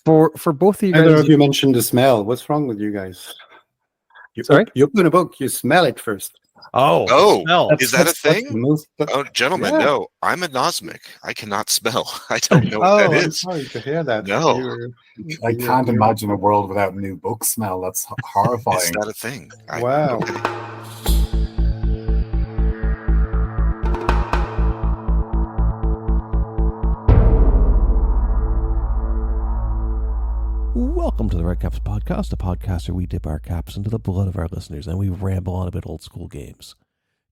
For both of you I don't know guys. if you mentioned the smell. What's wrong with you guys? Sorry? You open a book, you smell it first. Oh, smell. is that a thing? Most, Oh, gentlemen, yeah. no. I'm anosmic. I cannot smell. I don't know what Oh, that I'm is. sorry to hear that. No. I can't imagine a world without new book smell. That's horrifying. Is that a thing? Wow. Welcome to the Red Caps Podcast, a podcast where we dip our caps into the blood of our listeners and we ramble on about old school games.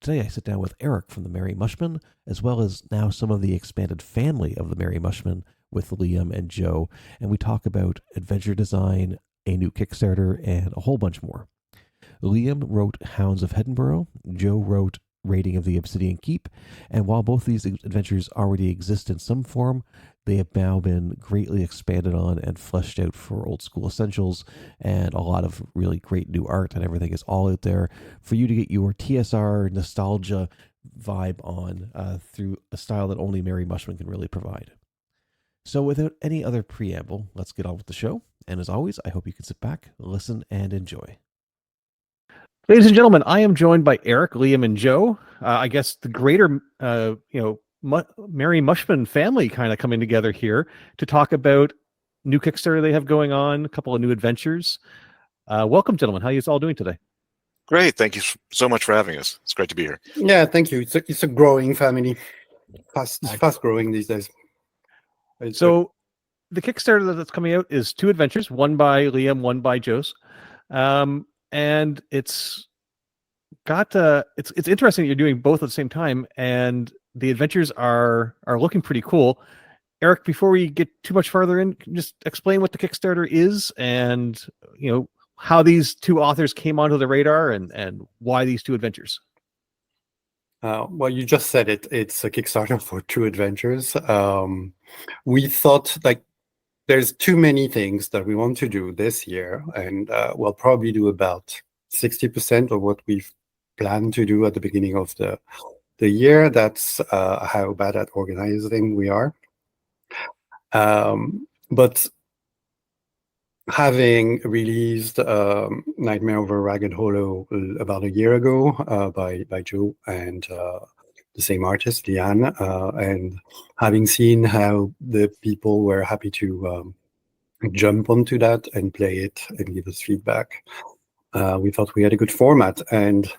Today I sit down with Eric from the Merry Mushmen, as well as now some of the expanded family of the Merry Mushmen with Liam and Joe, and we talk about adventure design, a new Kickstarter, and a whole bunch more. Liam wrote Hounds of Edinburgh, Joe wrote Raiding of the Obsidian Keep, and while both these adventures already exist in some form, they have now been greatly expanded on and fleshed out for old school essentials, and a lot of really great new art, and everything is all out there for you to get your TSR nostalgia vibe on through a style that only Merry Mushmen can really provide. So without any other preamble, let's get on with the show, and as always, I hope you can sit back, listen, and enjoy. Ladies and gentlemen, I am joined by Eric, Liam, and Joe. I guess the greater, Merry Mushmen family kind of coming together here to talk about new Kickstarter they have going on, a couple of new adventures. Welcome, gentlemen. How are you all doing today? Great. Thank you so much for having us. It's great to be here. Yeah, thank you. It's a growing family. Fast growing these days. So the Kickstarter that's coming out is two adventures, one by Liam, one by Joe's. And it's got it's interesting that you're doing both at the same time, and the adventures are looking pretty cool. Eric, before we get too much farther in, can you just explain what the Kickstarter is and how these two authors came onto the radar and why these two adventures. Well, you just said it. It's a Kickstarter for two adventures. We thought there's too many things that we want to do this year, and we'll probably do about 60% of what we've planned to do at the beginning of the year. That's how bad at organizing we are. But having released Nightmare Over Ragged Hollow about a year ago by Joe and the same artist, Leanne, and having seen how the people were happy to jump onto that and play it and give us feedback, we thought we had a good format. And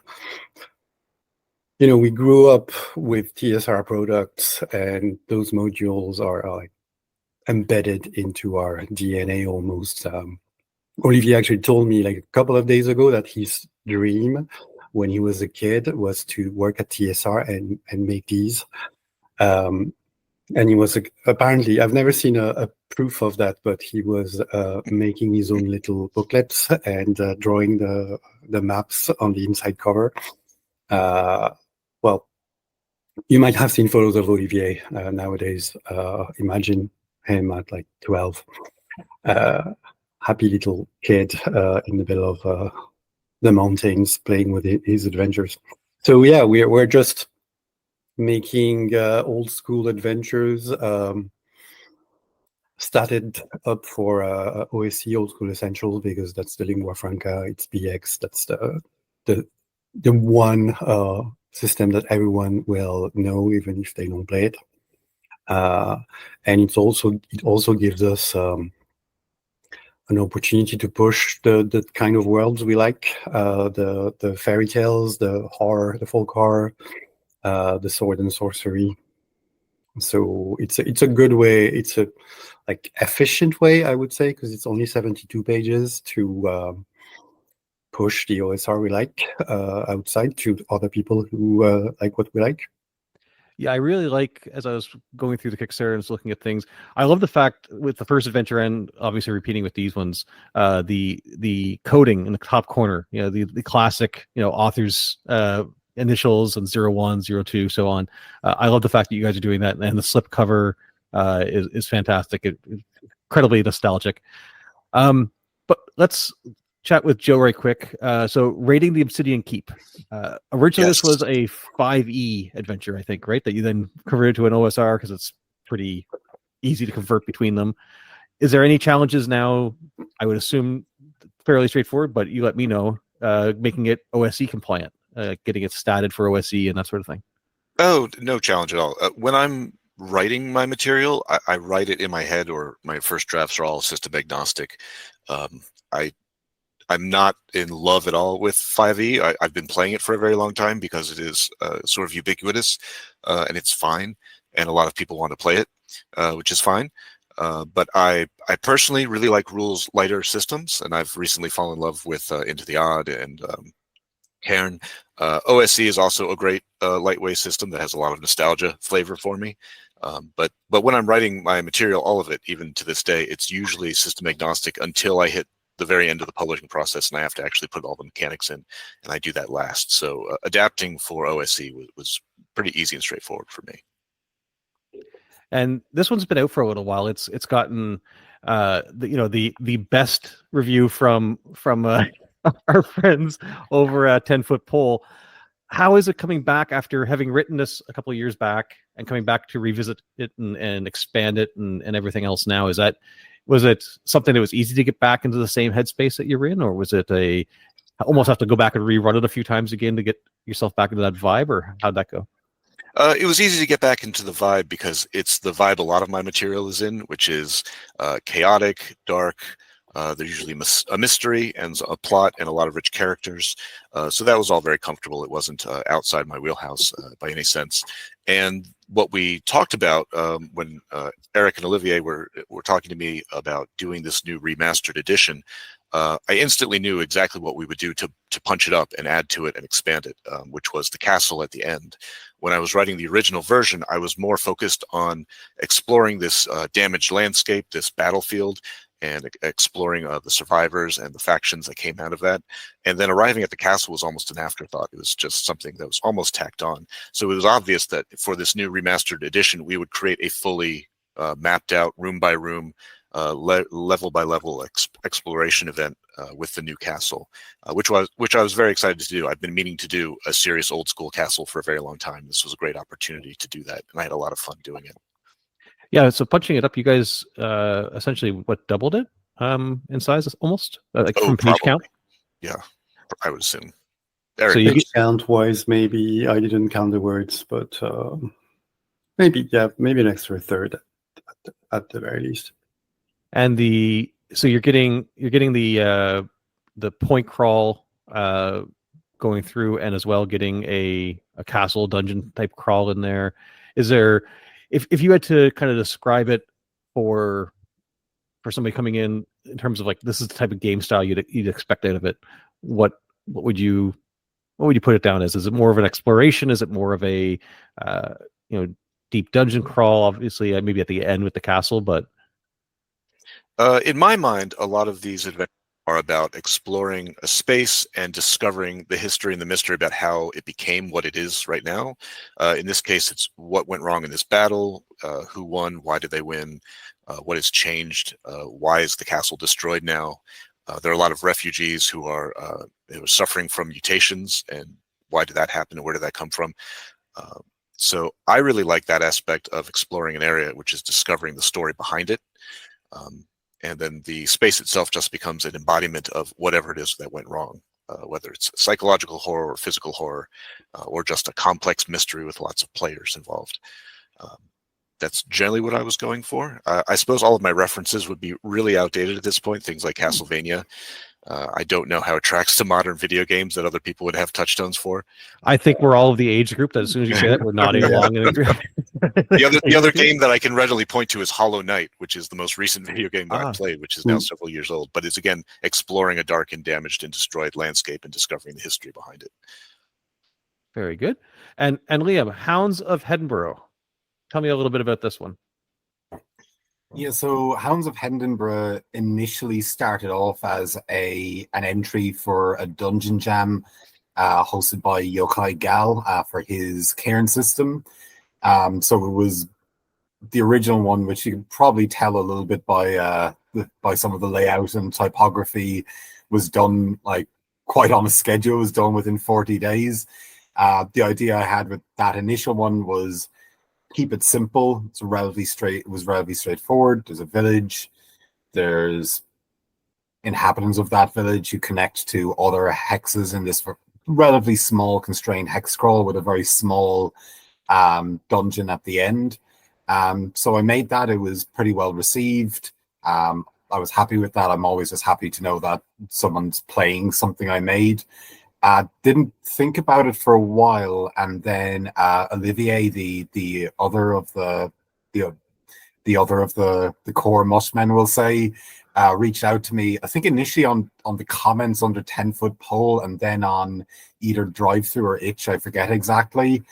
we grew up with TSR products, and those modules are like embedded into our DNA almost. Olivier actually told me like a couple of days ago that his dream when he was a kid was to work at TSR and make these. And he was apparently, I've never seen a proof of that, but he was making his own little booklets and drawing the maps on the inside cover. Well, you might have seen photos of Olivier nowadays. Imagine him at like 12. Happy little kid in the middle of the mountains playing with his adventures. So yeah, we're just making old school adventures. Started up for OSC, Old School Essentials, because that's the lingua franca. It's BX. That's the one system that everyone will know, even if they don't play it. And it also gives us an opportunity to push the kind of worlds we like, the fairy tales, the horror, the folk horror, the sword and sorcery. So it's a good way. It's a efficient way, I would say, because it's only 72 pages to push the OSR we like outside to other people who like what we like. Yeah, I really like, as I was going through the Kickstarter and was looking at things, I love the fact with the first adventure and obviously repeating with these ones, the coding in the top corner, the classic, authors initials and 01, 02, so on. I love the fact that you guys are doing that, and the slip cover is fantastic. It's incredibly nostalgic. But let's chat with Joe right quick. So Raiding the Obsidian Keep. Originally, Yes. This was a 5e adventure, I think, right? That you then converted to an OSR because it's pretty easy to convert between them. is there any challenges now? I would assume fairly straightforward, but you let me know. Making it OSE compliant, getting it statted for OSE and that sort of thing. Oh, no challenge at all. When I'm writing my material, I write it in my head, or my first drafts are all system agnostic. I'm not in love at all with 5e. I've been playing it for a very long time because it is sort of ubiquitous, and it's fine, and a lot of people want to play it, which is fine. But I personally really like rules lighter systems, and I've recently fallen in love with Into the Odd and Cairn. OSE is also a great lightweight system that has a lot of nostalgia flavor for me. But when I'm writing my material, all of it, even to this day, it's usually system agnostic until I hit the very end of the publishing process, and I have to actually put all the mechanics in, and I do that last. So adapting for OSE was pretty easy and straightforward for me. And this one's been out for a little while. It's gotten the best review from our friends over at 10-Foot Pole. How is it coming back after having written this a couple of years back and coming back to revisit it and expand it and everything else now? Was it something that was easy to get back into the same headspace that you're in, or was it almost have to go back and rerun it a few times again to get yourself back into that vibe, or how'd that go? It was easy to get back into the vibe because it's the vibe a lot of my material is in, which is chaotic, dark. There's usually a mystery and a plot and a lot of rich characters. So that was all very comfortable. It wasn't outside my wheelhouse by any sense. And what we talked about when Eric and Olivier were talking to me about doing this new remastered edition, I instantly knew exactly what we would do to punch it up and add to it and expand it, which was the castle at the end. When I was writing the original version, I was more focused on exploring this damaged landscape, this battlefield, and exploring the survivors and the factions that came out of that. And then arriving at the castle was almost an afterthought. It was just something that was almost tacked on. So it was obvious that for this new remastered edition, we would create a fully mapped out, room by room, level by level exploration event with the new castle, which I was very excited to do. I've been meaning to do a serious old school castle for a very long time. This was a great opportunity to do that, and I had a lot of fun doing it. Yeah, so punching it up, you guys essentially doubled it in size almost, from page count? Yeah, I would assume. Eric, So you page count wise, maybe I didn't count the words, but maybe an extra third at the very least. And so you're getting the point crawl going through, and as well getting a castle dungeon type crawl in there. Is there, if you had to kind of describe it for somebody coming in terms of like, this is the type of game style you'd expect out of it, what would you put it down as? Is it more of an exploration? Is it more of a deep dungeon crawl? Obviously, maybe at the end with the castle, but in my mind, a lot of these adventures are about exploring a space and discovering the history and the mystery about how it became what it is right now. In this case, it's what went wrong in this battle, who won, why did they win, what has changed, why is the castle destroyed now. There are a lot of refugees who are suffering from mutations, and why did that happen and where did that come from? So I really like that aspect of exploring an area, which is discovering the story behind it. And then the space itself just becomes an embodiment of whatever it is that went wrong, whether it's psychological horror or physical horror, or just a complex mystery with lots of players involved. That's generally what I was going for. I suppose all of my references would be really outdated at this point, things like Castlevania. I don't know how it tracks to modern video games that other people would have touchstones for. I think we're all of the age group that as soon as you say that, we're nodding along. The other game that I can readily point to is Hollow Knight, which is the most recent video game that I played, which is now several years old, but is again exploring a dark and damaged and destroyed landscape and discovering the history behind it. Very good. And Liam, Hounds of Edinburgh. Tell me a little bit about this one. Yeah, so Hounds of Edinburgh initially started off as an entry for a dungeon jam hosted by Yokai Gal for his Cairn system. So it was the original one, which you can probably tell a little bit by some of the layout and typography, was done like quite on a schedule. It was done within 40 days. The idea I had with that initial one was keep it simple. It was relatively straightforward. There's a village. There's inhabitants of that village who connect to other hexes in this relatively small constrained hex scroll with a very small dungeon at the end. So I made that. It was pretty well received. I was happy with that. I'm always just happy to know that someone's playing something I made. Didn't think about it for a while, and then Olivier, the other of the core Mushmen, will say, reached out to me. I think initially on the comments under 10-foot poll, and then on either Drive-Thru or Itch, I forget exactly.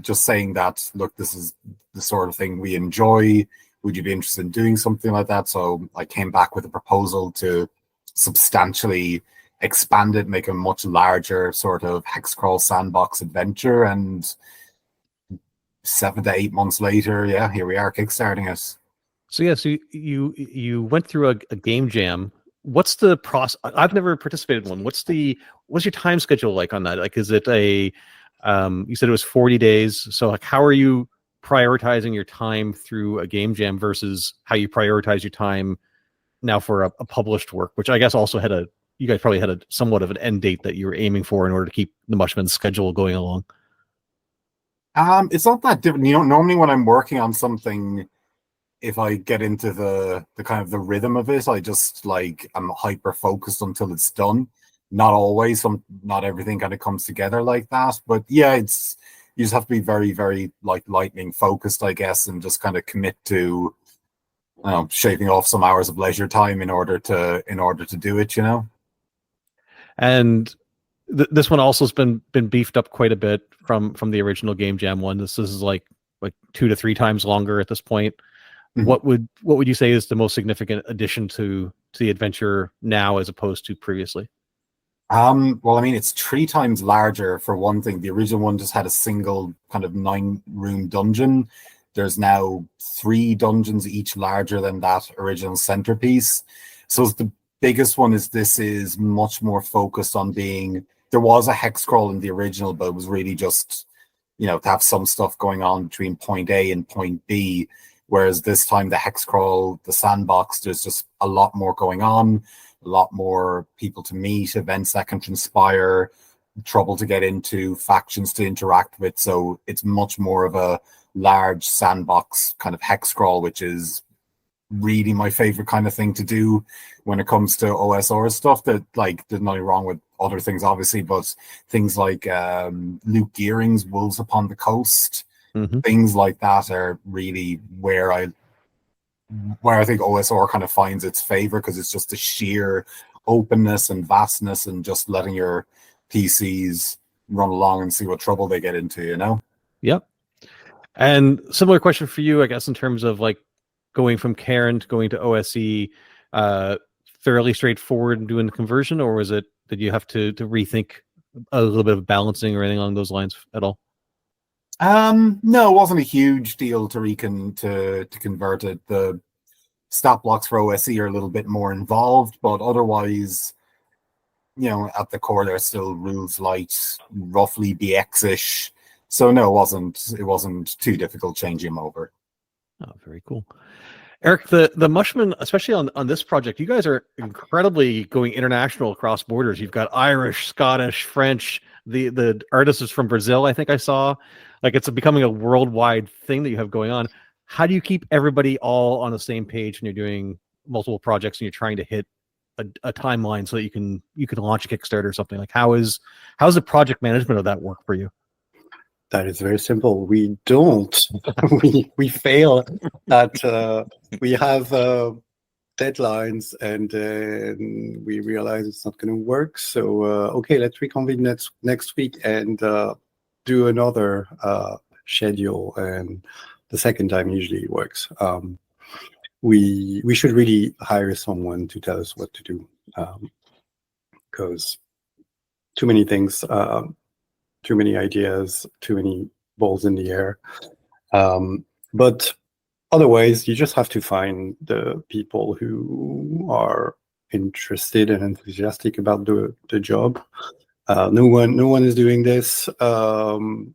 Just saying that, look, this is the sort of thing we enjoy. Would you be interested in doing something like that? So I came back with a proposal to substantially expand it, make a much larger sort of hex crawl sandbox adventure, and 7 to 8 months later, yeah, here we are kickstarting it. So yeah, so you went through a game jam. What's the process? I've never participated in one. What's your time schedule like on that? Like, is it you said it was 40 days. So like, how are you prioritizing your time through a game jam versus how you prioritize your time now for a published work, which I guess also you guys probably had a somewhat of an end date that you were aiming for in order to keep the Mushman's schedule going along. It's not that different. Normally when I'm working on something, if I get into the kind of the rhythm of it, I just I'm hyper focused until it's done. Not always, not everything kind of comes together like that. But yeah, you just have to be very, very lightning focused, I guess, and just kind of commit to shaving off some hours of leisure time in order to do it, And this one also has been beefed up quite a bit from the original game jam one. This is like 2 to 3 times longer at this point. Mm-hmm. What would you say is the most significant addition to the adventure now as opposed to previously? Well, I mean, it's 3 times larger for one thing. The original one just had a single kind of 9-room dungeon. There's now 3 dungeons, each larger than that original centerpiece. So the biggest one this is much more focused on being. There was a hex scroll in the original, but it was really just, to have some stuff going on between point A and point B. Whereas this time, the hex scroll, the sandbox, there's just a lot more going on, a lot more people to meet, events that can transpire, trouble to get into, factions to interact with. So it's much more of a large sandbox kind of hex scroll, which is really my favorite kind of thing to do when it comes to OSR stuff. That there's nothing wrong with other things, obviously, but things like Luke Gearing's Wolves Upon the Coast, mm-hmm. things like that are really where I think OSR kind of finds its favor, because it's just the sheer openness and vastness and just letting your PCs run along and see what trouble they get into, Yep. And similar question for you, I guess, in terms of going from Karen to going to OSE, fairly straightforward in doing the conversion, or was it that you have to rethink a little bit of balancing or anything along those lines at all? No, it wasn't a huge deal to convert it. The stat blocks for OSE are a little bit more involved, but otherwise, at the core, they're still rules light, roughly BX-ish. So no, it wasn't too difficult changing them over. Oh, very cool. Eric, the Mushmen, especially on this project, you guys are incredibly going international across borders. You've got Irish, Scottish, French. The artist is from Brazil, I think I saw. It's becoming a worldwide thing that you have going on. How do you keep everybody all on the same page when you're doing multiple projects and you're trying to hit a timeline so that you can launch a Kickstarter or something? How's the project management of that work for you? That is very simple. We don't. we fail at we have deadlines, and then we realize it's not going to work. So okay, let's reconvene next week and do another schedule. And the second time usually it works. We should really hire someone to tell us what to do, because too many things. Too many ideas, too many balls in the air. But otherwise, you just have to find the people who are interested and enthusiastic about the job. No one is doing this, to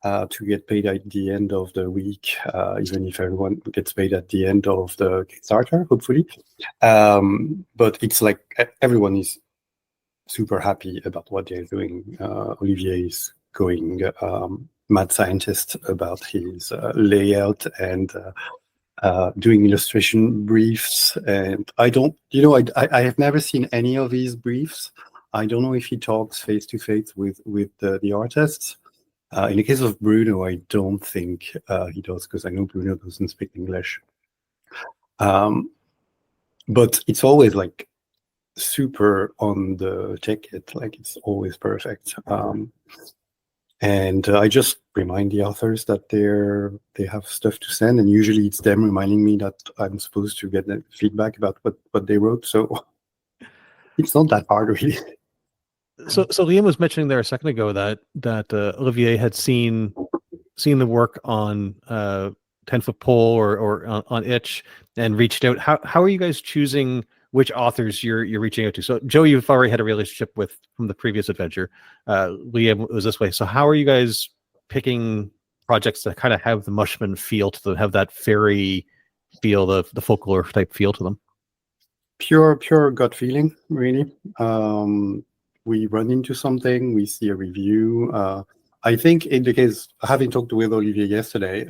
to get paid at the end of the week, even if everyone gets paid at the end of the Kickstarter, hopefully. But it's like everyone is super happy about what they're doing. Olivier is going mad scientist about his layout and doing illustration briefs. And I don't, I have never seen any of these briefs. I don't know if he talks face to face with the artists. In the case of Bruno, I don't think he does, because I know Bruno doesn't speak English. But it's always like super on the ticket, like it's always perfect. And I just remind the authors that they have stuff to send, and usually it's them reminding me that I'm supposed to get feedback about what they wrote. So it's not that hard, really. So Liam was mentioning there a second ago that Olivier had seen the work on 10-foot pole or on Itch and reached out. How are you guys choosing which authors you're reaching out to? So Joe, you've already had a relationship with from the previous adventure. Liam was this way. So how are you guys picking projects that kind of have the Mushman feel to them, have that fairy feel, the folklore type feel to them? Pure gut feeling, really. We run into something, we see a review. I think in the case, having talked with Olivier yesterday,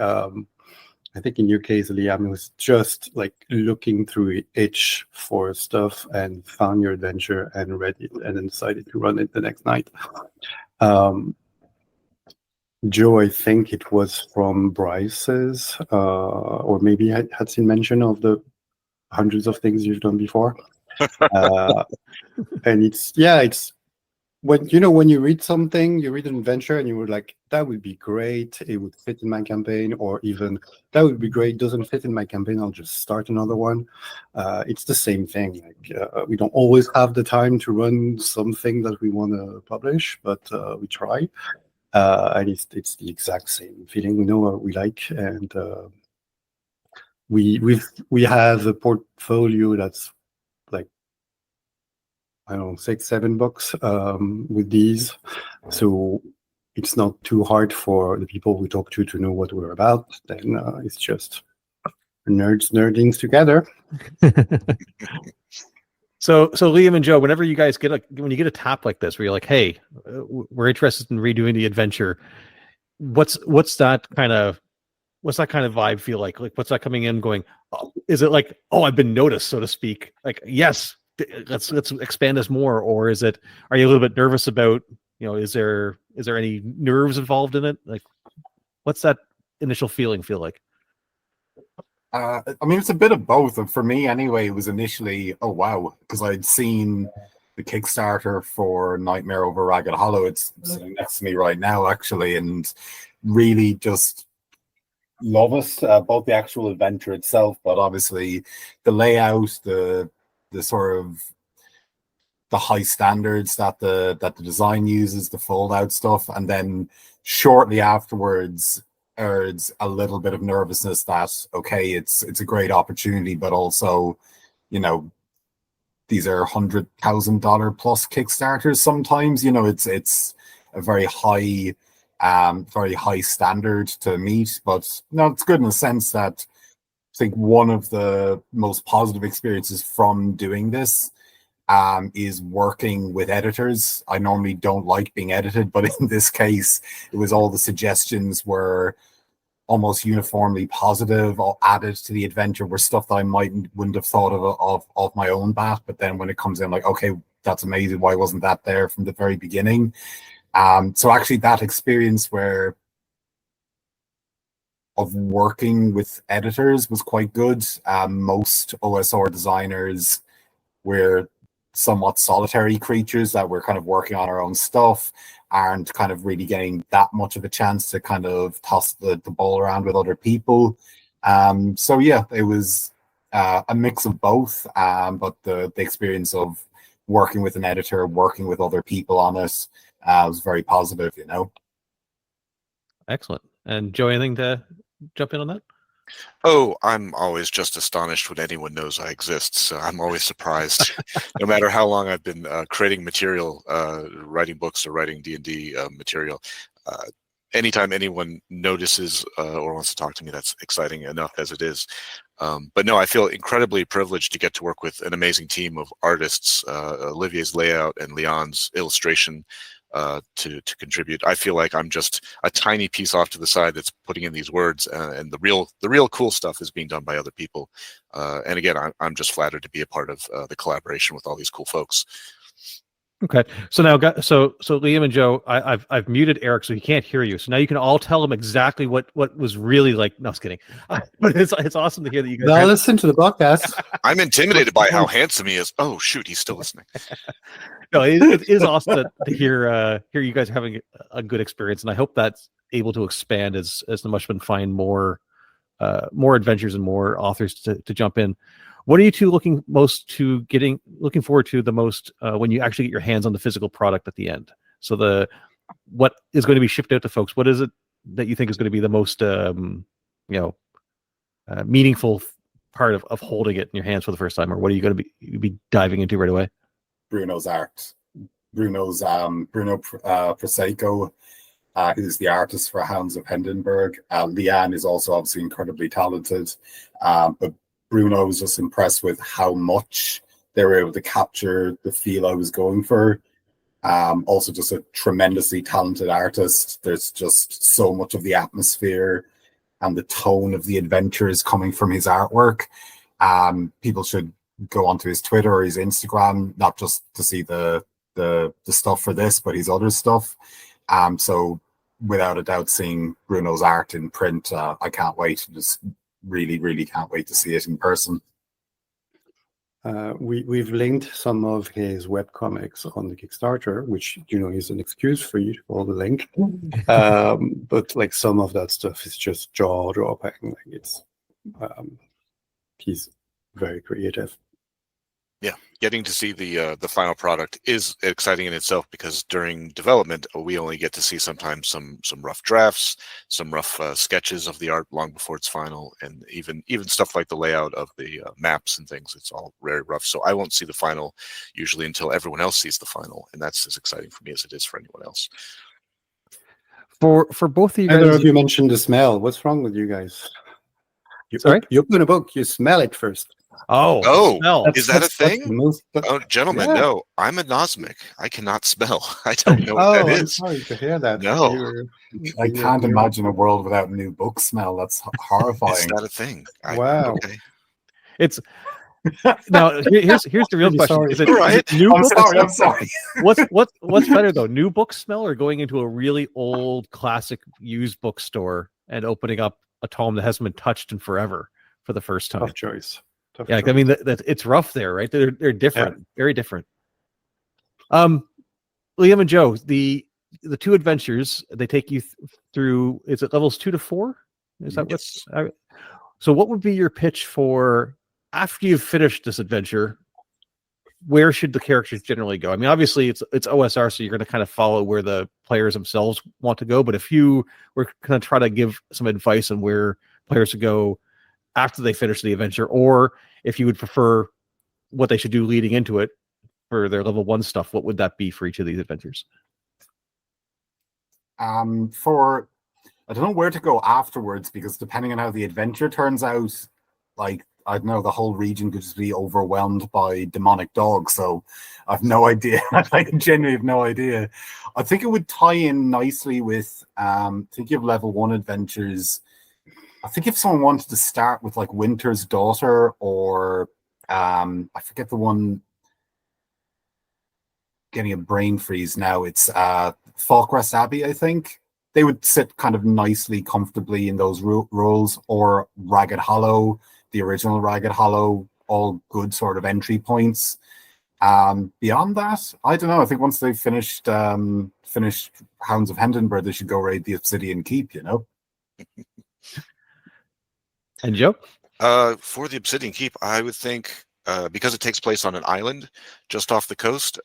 I think in your case, Liam was just like looking through Itch for stuff and found your adventure and read it and then decided to run it the next night. Joe, I think it was from Bryce's, or maybe I had seen mention of the hundreds of things you've done before. And it's when you read something, you read an adventure and you were like, that would be great, it would fit in my campaign, or even that would be great, doesn't fit in my campaign, I'll just start another one. It's the same thing. Like we don't always have the time to run something that we want to publish, but we try. And it's the exact same feeling. We know what we like, and we have a portfolio that's like, I don't know, $6-7 with these, so it's not too hard for the people we talk to know what we're about. Then it's just nerds nerding together. So Liam and Joe, whenever you guys when you get a tap like this, where you're like, hey, we're interested in redoing the adventure, what's that kind of vibe feel like? Like, what's that coming in going, oh, is it like, oh, I've been noticed, so to speak? Like, yes, let's expand this more, or are you a little bit nervous about, is there any nerves involved in it? Like, what's that initial feeling feel like? I mean, it's a bit of both. And for me, anyway, it was initially, oh wow, because I'd seen the Kickstarter for Nightmare Over Ragged Hollow. It's sitting next to me right now, actually, and really just love it. Both the actual adventure itself, but obviously the layout, the sort of the high standards that the design uses, the fold out stuff, and then shortly afterwards there's a little bit of nervousness that, okay, it's a great opportunity, but also, these are $100,000 plus Kickstarters sometimes. It's a very high standard to meet, but no, it's good in the sense that I think one of the most positive experiences from doing this is working with editors. I normally don't like being edited, but in this case, it was all the suggestions were almost uniformly positive, all added to the adventure, were stuff that I wouldn't have thought of my own bat. But then when it comes in, like, okay, that's amazing. Why wasn't that there from the very beginning? So actually that experience of working with editors was quite good. Most OSR designers were somewhat solitary creatures that were kind of working on our own stuff, aren't kind of really getting that much of a chance to kind of toss the ball around with other people. So yeah, it was a mix of both, but the experience of working with an editor, working with other people on it, was very positive, Excellent. And Joe, anything to jump in on that? Oh, I'm always just astonished when anyone knows I exist. So I'm always surprised, no matter how long I've been creating material, writing books or writing D&D material. anytime anyone notices or wants to talk to me, that's exciting enough as it is. But no, I feel incredibly privileged to get to work with an amazing team of artists, Olivier's layout and Leon's illustration, to contribute. I feel like I'm just a tiny piece off to the side that's putting in these words, and the real cool stuff is being done by other people. And again, I'm just flattered to be a part of the collaboration with all these cool folks. Okay, so now, so Liam and Joe, I've muted Eric so he can't hear you. So now you can all tell him exactly what was really like. No, I was kidding. But it's awesome to hear that you guys. Now listen to the podcast. I'm intimidated by how handsome he is. Oh shoot, he's still listening. No, it is awesome to hear you guys having a good experience, and I hope that's able to expand as the Mushmen find more adventures and more authors to jump in. What are you two looking forward to the most when you actually get your hands on the physical product at the end? So what is going to be shipped out to folks? What is it that you think is going to be the most meaningful part of holding it in your hands for the first time, or what are you going to be diving into right away? Bruno's art. Bruno Prosecco, who's the artist for Hounds of Hindenburg. Leanne is also obviously incredibly talented, but Bruno was just impressed with how much they were able to capture the feel I was going for. Also just a tremendously talented artist. There's just so much of the atmosphere and the tone of the adventures coming from his artwork. People should go onto his Twitter or his Instagram, not just to see the stuff for this, but his other stuff. So without a doubt, seeing Bruno's art in print, I can't wait. Just really can't wait to see it in person. We've linked some of his webcomics on the Kickstarter, which is an excuse for you to follow the link. But like some of that stuff is just jaw dropping. Like it's he's very creative. Yeah, getting to see the final product is exciting in itself, because during development we only get to see sometimes some rough drafts, some rough sketches of the art long before it's final, and even stuff like the layout of the maps and things. It's all very rough, so I won't see the final usually until everyone else sees the final, and that's as exciting for me as it is for anyone else. For both of you guys, I don't know if you mentioned the smell. What's wrong with you guys? Sorry? You open a book, you smell it first. Oh, smell. is that a thing? Oh, gentlemen, yeah. no, I'm a nosmic. I cannot smell. I don't know what that I'm is. sorry to hear that. No. I can't imagine a world without new book smell. That's horrifying. Is that a thing? Wow. Okay. It's now here's the real Really question: sorry. is it new I'm book? sorry. What's better though, new book smell or going into a really old classic used bookstore and opening up a tome that hasn't been touched in forever for the first time? Tough choice. Yeah, I mean that it's rough there, right? They're different, very different. Liam and Joe, the two adventures, they take you through. Is it levels 2 to 4? Is that what's? So, what would be your pitch for after you've finished this adventure? Where should the characters generally go? I mean, obviously it's OSR, so you're going to kind of follow where the players themselves want to go. But if you were going to try to give some advice on where players should go after they finish the adventure, or if you would prefer what they should do leading into it for their level 1 stuff, what would that be for each of these adventures? I don't know where to go afterwards, because depending on how the adventure turns out, like, I don't know, the whole region could just be overwhelmed by demonic dogs. So I've no idea. I genuinely have no idea. I think it would tie in nicely with, thinking of level 1 adventures. I think if someone wanted to start with like Winter's Daughter, or I forget the one, getting a brain freeze now. It's Falkrest Abbey, I think. They would sit kind of nicely, comfortably in those roles, or Ragged Hollow, the original Ragged Hollow, all good sort of entry points. Beyond that, I don't know. I think once they've finished Hounds of Hindenburg, they should go raid the Obsidian Keep, And Joe? For the Obsidian Keep, I would think, because it takes place on an island just off the coast,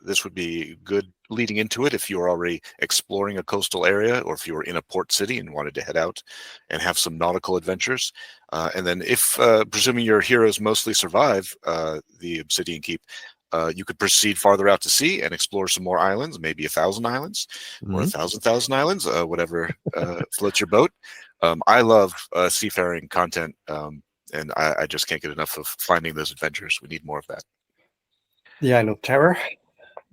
this would be good leading into it if you were already exploring a coastal area, or if you were in a port city and wanted to head out and have some nautical adventures. And then if, presuming your heroes mostly survive the Obsidian Keep, you could proceed farther out to sea and explore some more islands, maybe 1,000 islands or 1,000 islands, whatever floats your boat. I love seafaring content, and I just can't get enough of finding those adventures. We need more of that. The Isle of Terror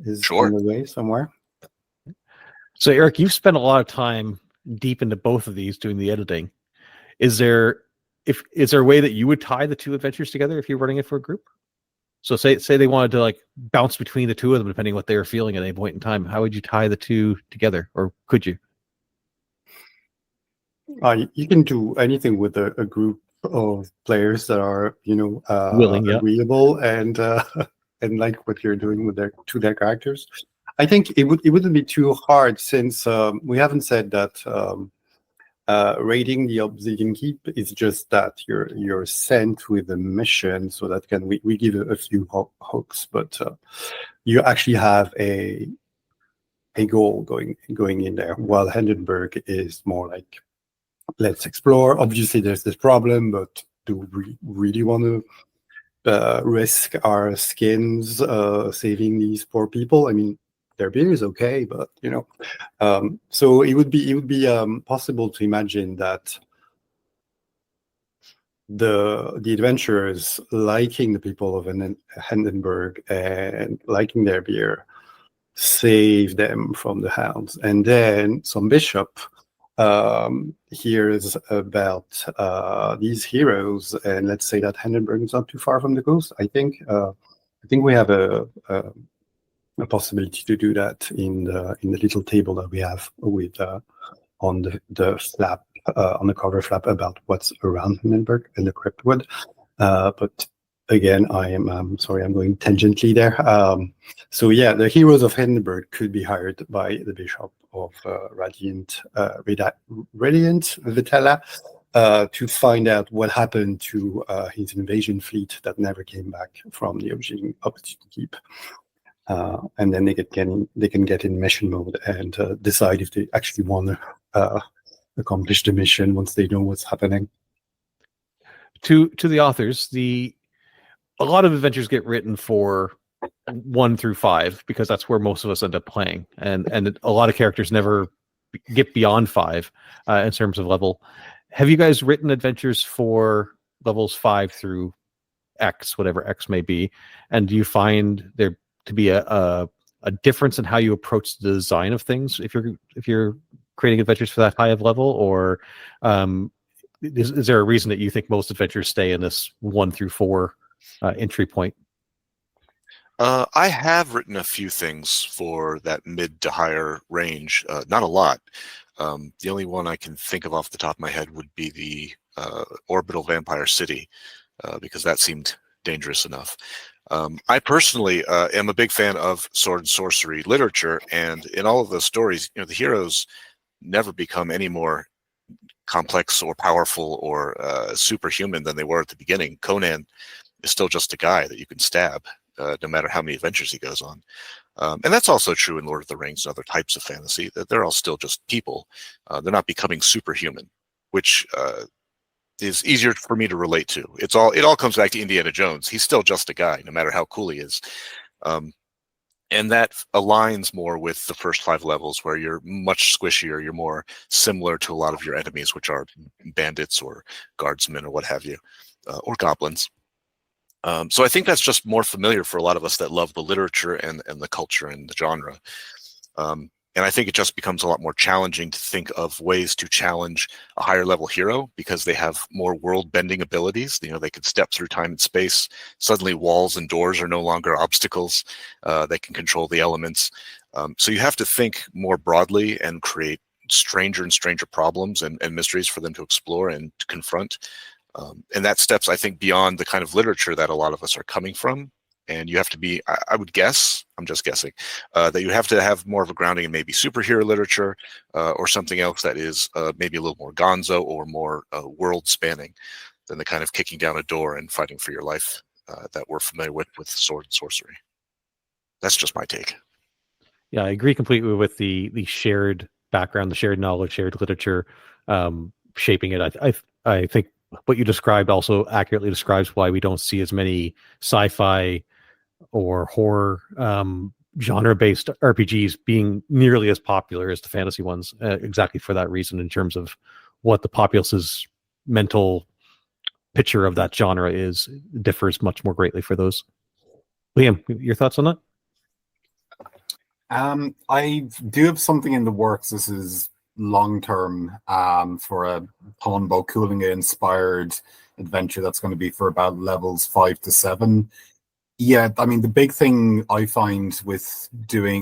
is Sure. on the way somewhere. So, Eric, you've spent a lot of time deep into both of these doing the editing. Is there a way that you would tie the two adventures together if you're running it for a group? So say they wanted to like bounce between the two of them depending on what they were feeling at any point in time. How would you tie the two together, or could you? You can do anything with a group of players that are, Willing, yeah. agreeable and and like what you're doing with their characters. I think it wouldn't be too hard, since we haven't said that raiding the Obsidian Keep is just that you're sent with a mission, so that we give a few hooks, but you actually have a goal going in there. While Hindenburg is more like, let's explore. Obviously, there's this problem, but do we really want to risk our skins saving these poor people? I mean, their beer is okay, but so it would be possible to imagine that the adventurers liking the people of Hindenburg and liking their beer save them from the hounds, and then some bishop hears about these heroes, and let's say that Hindenburg is not too far from the coast. I think we have a possibility to do that in the little table that we have with on the flap, on the cover flap, about what's around Hindenburg and the cryptwood. But again, I'm sorry, I'm going tangentially there. So yeah, the heroes of Hindenburg could be hired by the Bishop of Radiant Vitella to find out what happened to his invasion fleet that never came back from the Obsidian Keep. And then they can get in mission mode and decide if they actually want to accomplish the mission once they know what's happening. To the authors, a lot of adventures get written for 1 through 5 because that's where most of us end up playing, and a lot of characters never get beyond 5 in terms of level. Have you guys written adventures for levels 5 through X, whatever X may be, and do you find there to be a difference in how you approach the design of things if you're creating adventures for that high of level, or is there a reason that you think most adventures stay in this 1 through 4 entry point? I have written a few things for that mid to higher range, not a lot. The only one I can think of off the top of my head would be the Orbital Vampire City, because that seemed dangerous enough. I personally am a big fan of sword and sorcery literature, and in all of those stories, the heroes never become any more complex or powerful or superhuman than they were at the beginning. Conan is still just a guy that you can stab, no matter how many adventures he goes on. And that's also true in Lord of the Rings and other types of fantasy, that they're all still just people. They're not becoming superhuman, which is easier for me to relate to. It all comes back to Indiana Jones. He's still just a guy, no matter how cool he is. And that aligns more with the first 5 levels, where you're much squishier. You're more similar to a lot of your enemies, which are bandits or guardsmen or what have you, or goblins. So I think that's just more familiar for a lot of us that love the literature and the culture and the genre. And I think it just becomes a lot more challenging to think of ways to challenge a higher level hero, because they have more world bending abilities. They can step through time and space. Suddenly walls and doors are no longer obstacles. They can control the elements. So you have to think more broadly and create stranger and stranger problems and mysteries for them to explore and to confront. And that steps, I think, beyond the kind of literature that a lot of us are coming from. And you have to be, I would guess, I'm just guessing, that you have to have more of a grounding in maybe superhero literature or something else that is maybe a little more gonzo or more world spanning than the kind of kicking down a door and fighting for your life that we're familiar with sword and sorcery. That's just my take. Yeah, I agree completely with the shared background, the shared knowledge, shared literature shaping it. I think what you described also accurately describes why we don't see as many sci-fi or horror genre-based RPGs being nearly as popular as the fantasy ones, exactly for that reason, in terms of what the populace's mental picture of that genre is differs much more greatly for those. Liam, your thoughts on that? I do have something in the works. This is long term for a Pawn Bokulinga inspired adventure that's going to be for about levels 5 to 7. Yeah, I mean, the big thing I find with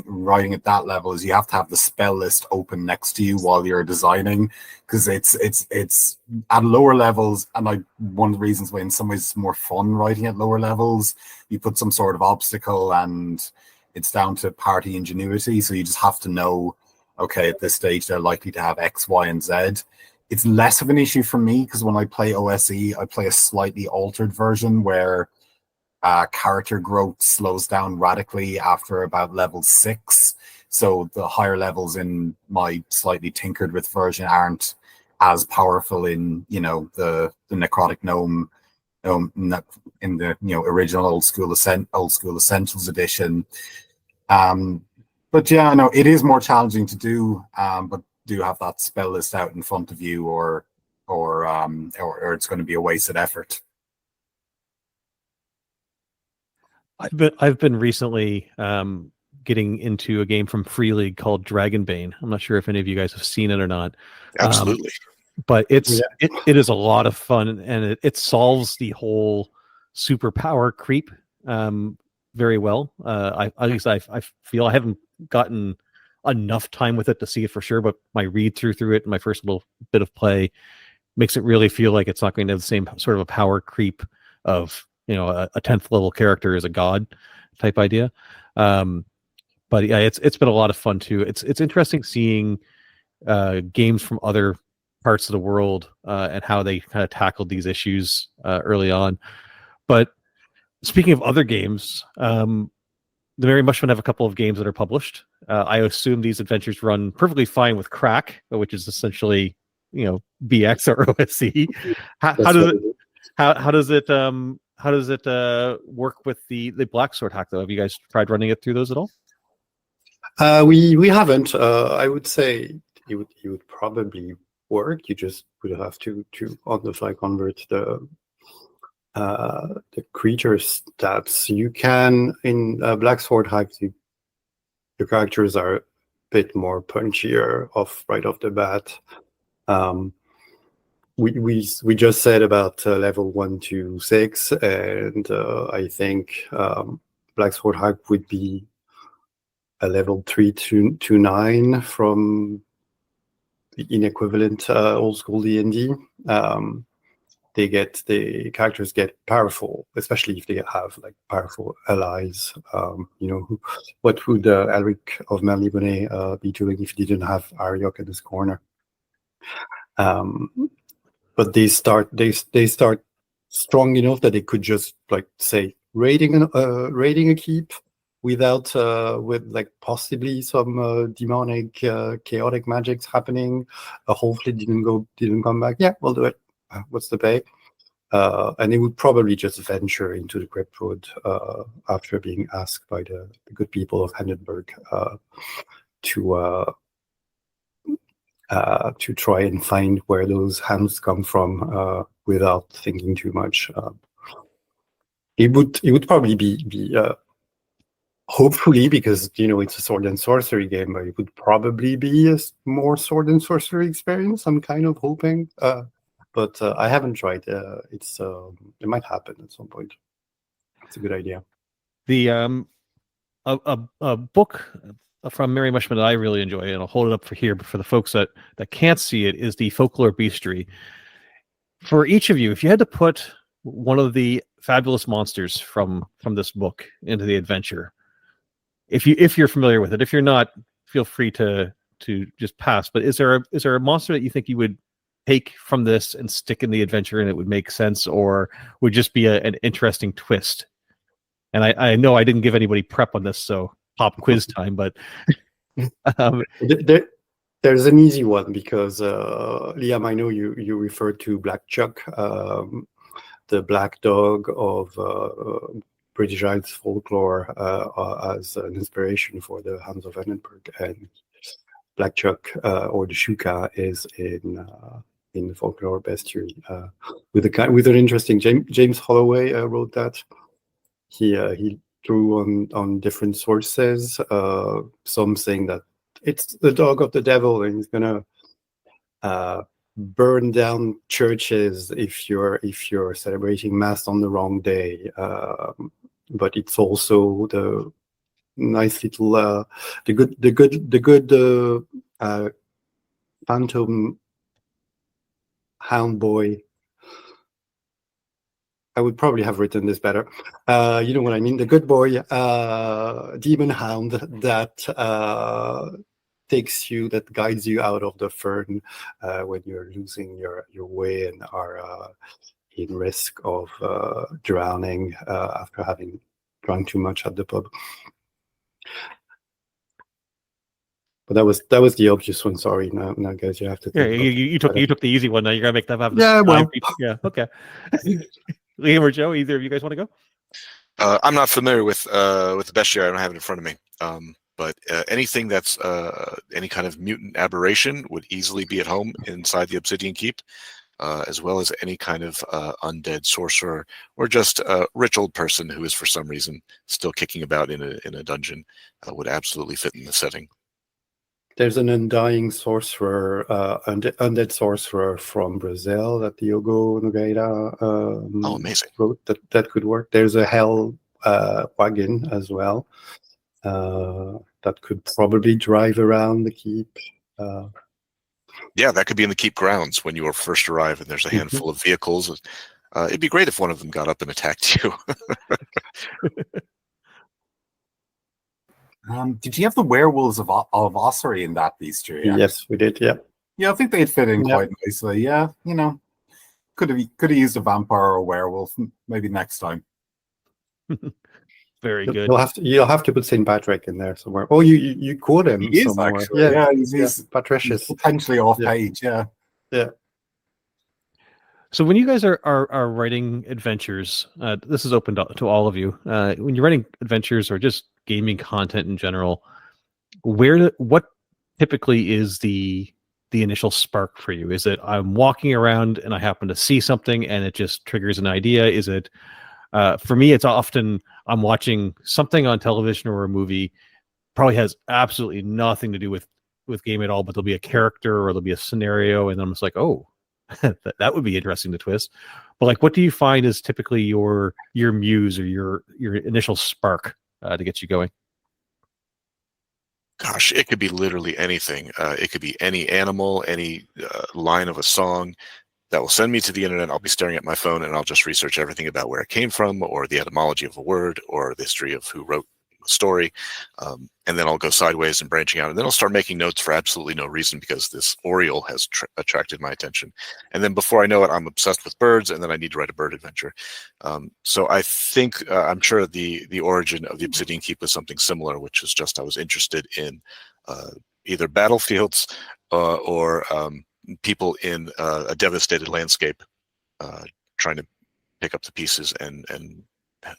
writing at that level is you have to have the spell list open next to you while you're designing, because it's at lower levels, and one of the reasons why in some ways it's more fun writing at lower levels. You put some sort of obstacle and it's down to party ingenuity, so you just have to know, okay, at this stage they're likely to have X, Y, and Z. It's less of an issue for me because when I play OSE, I play a slightly altered version where character growth slows down radically after about level 6. So the higher levels in my slightly tinkered with version aren't as powerful in, the necrotic gnome in the original old school essentials edition. But yeah, no, it is more challenging to do, but do have that spell list out in front of you, or it's going to be a wasted effort. I've been recently getting into a game from Free League called Dragonbane. I'm not sure if any of you guys have seen it or not. Absolutely. But it is a lot of fun, and it solves the whole superpower creep very well. At least I feel I haven't gotten enough time with it to see it for sure, but my read through it and my first little bit of play makes it really feel like it's not going to have the same sort of a power creep of a 10th level character is a god type idea. But yeah, it's been a lot of fun too. It's interesting seeing games from other parts of the world and how they kind of tackled these issues early on. But speaking of other games, the Merry Mushmen have a couple of games that are published. I assume these adventures run perfectly fine with crack, which is essentially BX or OSE. How does it work with the Black Sword hack though? Have you guys tried running it through those at all? We haven't. I would say it would probably work. You just would have to on the fly convert the creature stats. You can in Black Sword hack. Your characters are a bit more punchier right off the bat. We just said about level 1 to 6, and I think Black Sword hack would be a level 3 to 9 from the inequivalent old school D&D. The characters get powerful, especially if they have like powerful allies. What would Elric of Merry be doing if he didn't have Ariok in his corner? But they start strong enough that they could just like say raiding a keep without with like possibly some demonic chaotic magics happening. Hopefully didn't come back. Yeah, we'll do it. What's the pay? And they would probably just venture into the Cryptwood after being asked by the good people of Hindenburg to try and find where those hands come from without thinking too much. It would probably be hopefully, because it's a sword and sorcery game, but it would probably be a more sword and sorcery experience. I'm kind of hoping, but I haven't tried. It might happen at some point. It's a good idea. The a book from Merry Mushmen that I really enjoy, and I'll hold it up for here, but for the folks that can't see it, is the Folklore Bestiary. For each of you, if you had to put one of the fabulous monsters from this book into the adventure, if you're familiar with it, if you're not, feel free to just pass. But is there a monster that you think you would take from this and stick in the adventure and it would make sense, or would just be an interesting twist? And I know I didn't give anybody prep on this, so pop quiz time, but there's an easy one because Liam, I know you referred to Black Chuck, the black dog of British Isles folklore as an inspiration for the Hounds of Edinburgh, and Black Chuck or the Shuka is in the folklore bestiary with an interesting James Holloway wrote that. He drew on different sources, some saying that it's the dog of the devil and he's gonna burn down churches if you're celebrating mass on the wrong day, but it's also the nice little the good phantom hound boy. I would probably have written this better. You know what I mean? The good boy demon hound that that guides you out of the fern when you're losing your way and are in risk of drowning after having drunk too much at the pub. But that was the obvious one. Sorry, now guys, you have to. Yeah, you took the easy one. Now you're gonna make them have. Yeah, okay. Liam or Joe, either of you guys want to go? I'm not familiar with the bestiary. I don't have it in front of me. But anything that's any kind of mutant aberration would easily be at home inside the Obsidian Keep, as well as any kind of undead sorcerer or just a rich old person who is for some reason still kicking about in a dungeon would absolutely fit in the setting. There's an undying sorcerer, undead sorcerer from Brazil that Diogo Nogueira amazing. wrote that could work. There's a hell wagon as well that could probably drive around the keep. Yeah, that could be in the keep grounds when you first arrive and there's a handful of vehicles. It'd be great if one of them got up and attacked you. Did you have the werewolves of Ossory in that bestiary? Yes, we did. Yeah. Yeah, I think they'd fit in quite nicely. Yeah, you know, could have used a vampire or a werewolf maybe next time. Very good. You'll have to put St. Patrick in there somewhere. Oh, you quote him He is somewhere. Actually. Yeah, he's Patricius. Potentially off page. Yeah. So when you guys are writing adventures, this is open to all of you. When you're writing adventures or just gaming content in general, what typically is the initial spark for you? Is it I'm walking around and I happen to see something and it just triggers an idea? Is it for me? It's often I'm watching something on television or a movie, probably has absolutely nothing to do with game at all, but there'll be a character or there'll be a scenario, and I'm just like, oh. that would be interesting to twist. But like, what do you find is typically your muse or your initial spark to get you going? Gosh, it could be literally anything. It could be any animal, any line of a song that will send me to the internet. I'll be staring at my phone and I'll just research everything about where it came from or the etymology of a word or the history of who wrote the story. And then I'll go sideways and branching out. And then I'll start making notes for absolutely no reason because this Oriole has attracted my attention. And then before I know it, I'm obsessed with birds and then I need to write a bird adventure. So I think, I'm sure the origin of the Obsidian Keep was something similar, which is just I was interested in either battlefields or people in a devastated landscape trying to pick up the pieces and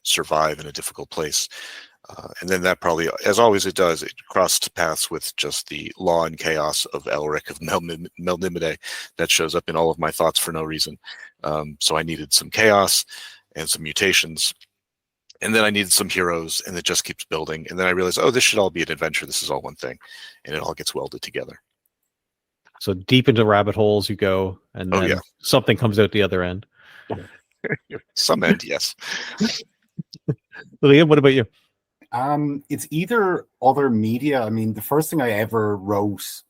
survive in a difficult place. And then that probably, as always it does, it crossed paths with just the law and chaos of Elric of Melnimide that shows up in all of my thoughts for no reason. So I needed some chaos and some mutations. And then I needed some heroes, and it just keeps building. And then I realized, oh, this should all be an adventure. This is all one thing. And it all gets welded together. So deep into rabbit holes you go, and then something comes out the other end. Some end, yes. Liam, what about you? It's either other media. I mean, the first thing I ever wrote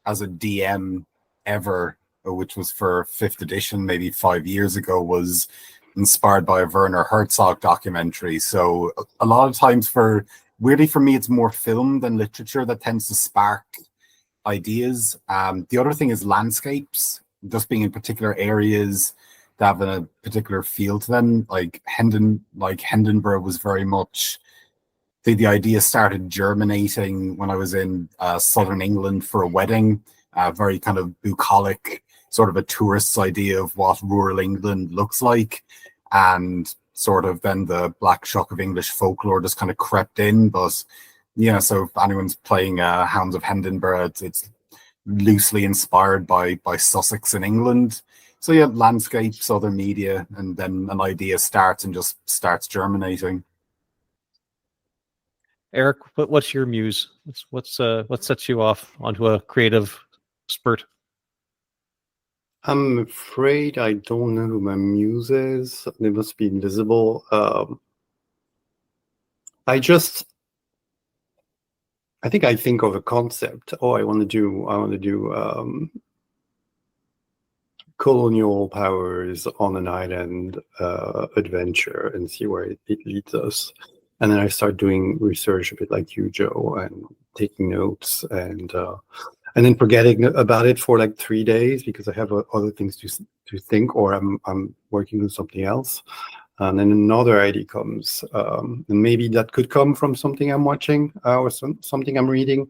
as a DM ever, which was for 5th edition, maybe 5 years ago, was inspired by a Werner Herzog documentary. So a lot of times weirdly for me, it's more film than literature that tends to spark ideas. The other thing is landscapes, just being in particular areas that have a particular feel to them. Like Hindenburg was very much... The idea started germinating when I was in southern England for a wedding, very kind of bucolic, sort of a tourist's idea of what rural England looks like. And sort of then the black shock of English folklore just kind of crept in. But yeah, so if anyone's playing Hounds of Hendonborough, it's loosely inspired by Sussex in England. So yeah, landscapes, other media, and then an idea starts and just starts germinating. Eric, what's your muse? What sets you off onto a creative spurt? I'm afraid I don't know who my muse is. They must be invisible. I think I think of a concept. Oh, I want to do colonial powers on an island adventure and see where it leads us. And then I start doing research a bit like you, Joe, and taking notes and then forgetting about it for like 3 days because I have other things to think, or I'm working on something else. And then another idea comes, and maybe that could come from something I'm watching or something I'm reading.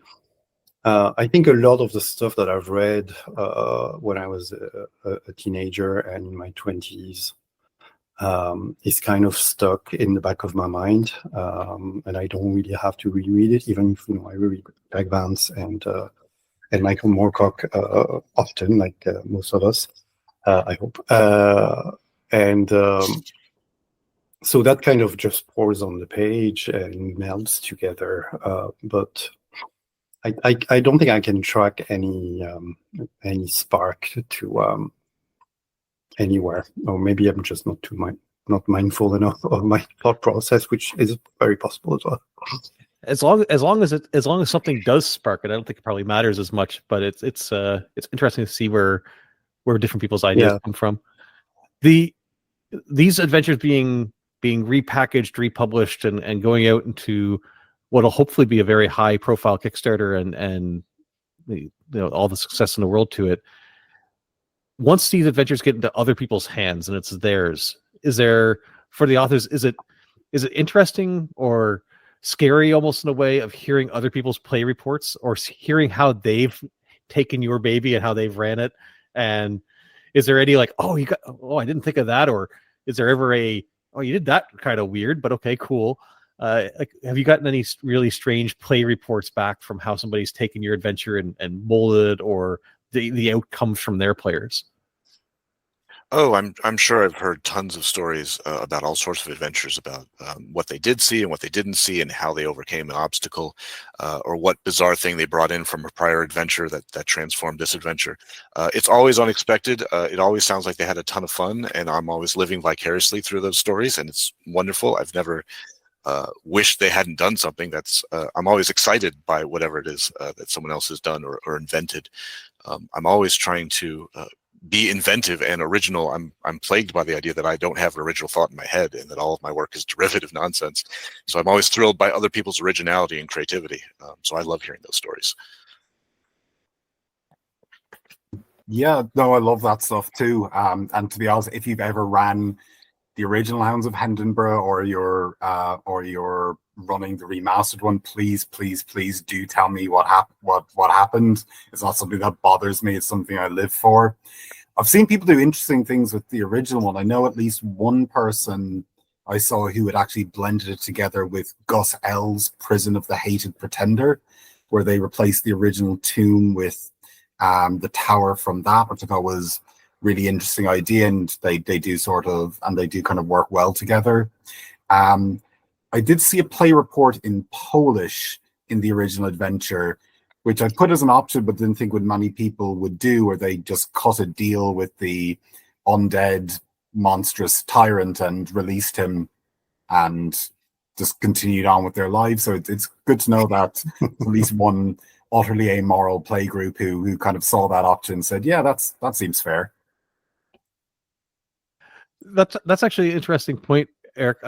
I think a lot of the stuff that I've read when I was a teenager and in my 20s is kind of stuck in the back of my mind, and I don't really have to reread it, even if I read Greg Vance and Michael Moorcock often, like most of us, I hope. So that kind of just pours on the page and melts together. But I don't think I can track any spark to anywhere, or maybe I'm just not mindful enough of my thought process, which is very possible as well. As long as something does spark it, I don't think it probably matters as much. But it's interesting to see where different people's ideas come from. These adventures being repackaged, republished, and going out into what'll hopefully be a very high profile Kickstarter and all the success in the world to it. Once these adventures get into other people's hands and it's theirs, is there, for the authors, is it interesting or scary almost in a way of hearing other people's play reports or hearing how they've taken your baby and how they've ran it? And is there any like, I didn't think of that, or is there ever a, you did that kind of weird, but okay, cool. Have you gotten any really strange play reports back from how somebody's taken your adventure and molded, or the outcomes from their players? Oh, I'm sure I've heard tons of stories about all sorts of adventures, about what they did see and what they didn't see, and how they overcame an obstacle, or what bizarre thing they brought in from a prior adventure that transformed this adventure. It's always unexpected. It always sounds like they had a ton of fun, and I'm always living vicariously through those stories, and it's wonderful. I've never wished they hadn't done something. That's I'm always excited by whatever it is that someone else has done or invented. I'm always trying to be inventive and original. I'm plagued by the idea that I don't have an original thought in my head and that all of my work is derivative nonsense. So I'm always thrilled by other people's originality and creativity. So I love hearing those stories. Yeah, no, I love that stuff too. And to be honest, if you've ever ran the original Hounds of Hendonborough or you're running the remastered one, please do tell me what happened. It's not something that bothers me. It's something I live for. I've seen people do interesting things with the original one. I know at least one person I saw who had actually blended it together with Gus L's Prison of the Hated Pretender, where they replaced the original tomb with the tower from that, which I thought was really interesting idea, and they do kind of work well together. I did see a play report in Polish in the original adventure, which I put as an option, but didn't think many people would do, where they just cut a deal with the undead monstrous tyrant and released him and just continued on with their lives. So it's good to know that at least one utterly amoral play group who kind of saw that option and said, yeah, that seems fair. That's actually an interesting point, Eric.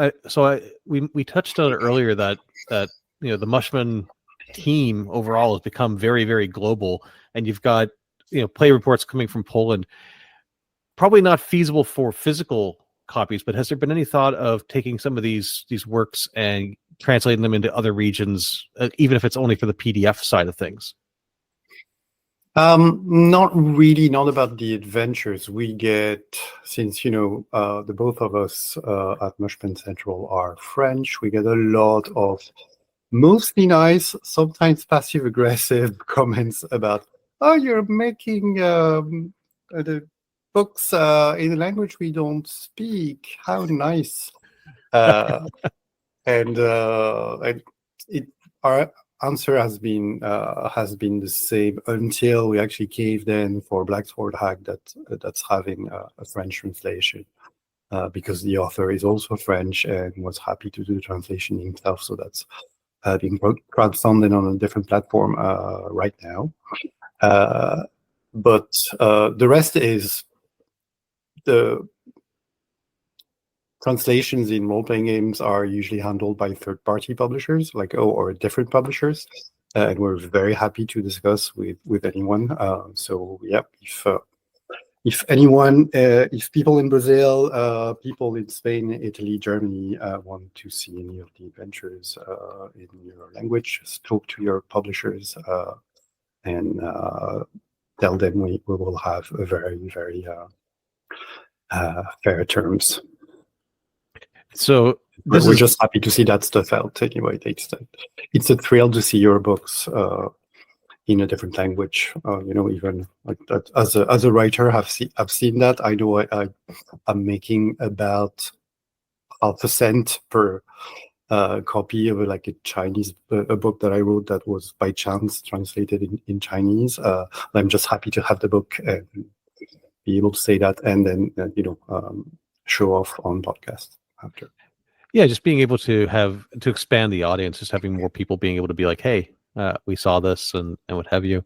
We touched on it earlier that the Mushman team overall has become very, very global, and you've got play reports coming from Poland. Probably not feasible for physical copies, but has there been any thought of taking some of these works and translating them into other regions, even if it's only for the PDF side of things? Not really, not about the adventures. We get, since, the both of us at Mushman Central are French, we get a lot of mostly nice, sometimes passive-aggressive comments about, oh, you're making the books in a language we don't speak. How nice. And our answer has been the same until we actually caved in for Black Sword Hack that's having a French translation, because the author is also French and was happy to do the translation himself. So that's being crowdfunded on a different platform right now. But the rest is the translations in role-playing games are usually handled by third-party publishers, or different publishers, and we're very happy to discuss with anyone. So yeah, if anyone, if people in Brazil, people in Spain, Italy, Germany want to see any of the adventures in your language, just talk to your publishers and tell them we will have a very, very fair terms. So we're just happy to see that stuff out anyway. It's a thrill to see your books in a different language. Even like that, as a writer, I've seen that. I know I'm making about $0.50 per copy of a Chinese a book that I wrote that was by chance translated in Chinese. I'm just happy to have the book and be able to say that, and then show off on podcast after. Yeah, just being able to expand the audience, just having more people being able to be like, hey, we saw this and what have you.